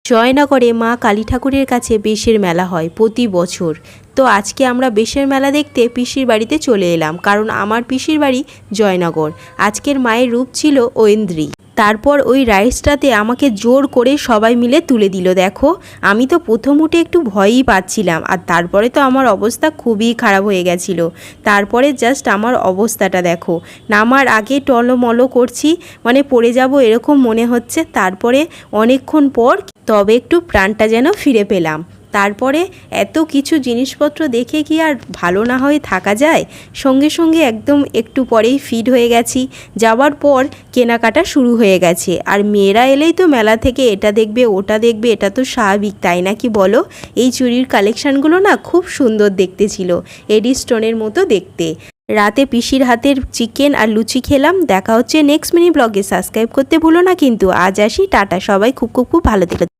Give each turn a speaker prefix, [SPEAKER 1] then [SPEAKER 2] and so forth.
[SPEAKER 1] জয়নগরে মা কালী ঠাকুরের কাছে বেশের মেলা হয় প্রতি বছর। তো আজকে আমরা বেশের মেলা দেখতে পিসির বাড়িতে চলে এলাম, কারণ আমার পিসির বাড়ি জয়নগর। আজকের মায়ের রূপ ছিল ঐন্দ্রী। তারপর ওই রাইসটাতে আমাকে জোর করে সবাই মিলে তুলে দিল। দেখো, আমি তো প্রথম উঠে একটু ভয়ই পাচ্ছিলাম, আর তারপরে তো আমার অবস্থা খুবই খারাপ হয়ে গেছিলো। তারপরে জাস্ট আমার অবস্থাটা দেখো, নামার আগে টলমলো করছি, মানে পড়ে যাব এরকম মনে হচ্ছে। তারপরে অনেকক্ষণ পর তবে একটু প্রাণটা যেন ফিরে পেলাম। তারপরে এত কিছু জিনিসপত্র দেখে কি আর ভালো না হয়ে থাকা যায়। সঙ্গে সঙ্গে একদম একটু পরেই ফিট হয়ে গেছি। যাওয়ার পর কেনাকাটা শুরু হয়ে গেছে। আর মেয়েরা এলেই তো মেলা থেকে এটা দেখবে ওটা দেখবে, এটা তো স্বাভাবিক, তাই না কি বলো? এই চুড়ির কালেকশানগুলো না খুব সুন্দর দেখতে ছিল, এডি স্টোনের মতো দেখতে। রাতে পিসির হাতের চিকেন আর লুচি খেলাম। দেখা হচ্ছে নেক্সট মিনি ব্লগে। সাবস্ক্রাইব করতে ভুলো না কিন্তু। আজ আসি, টাটা। সবাই খুব খুব খুব ভালো থেকো।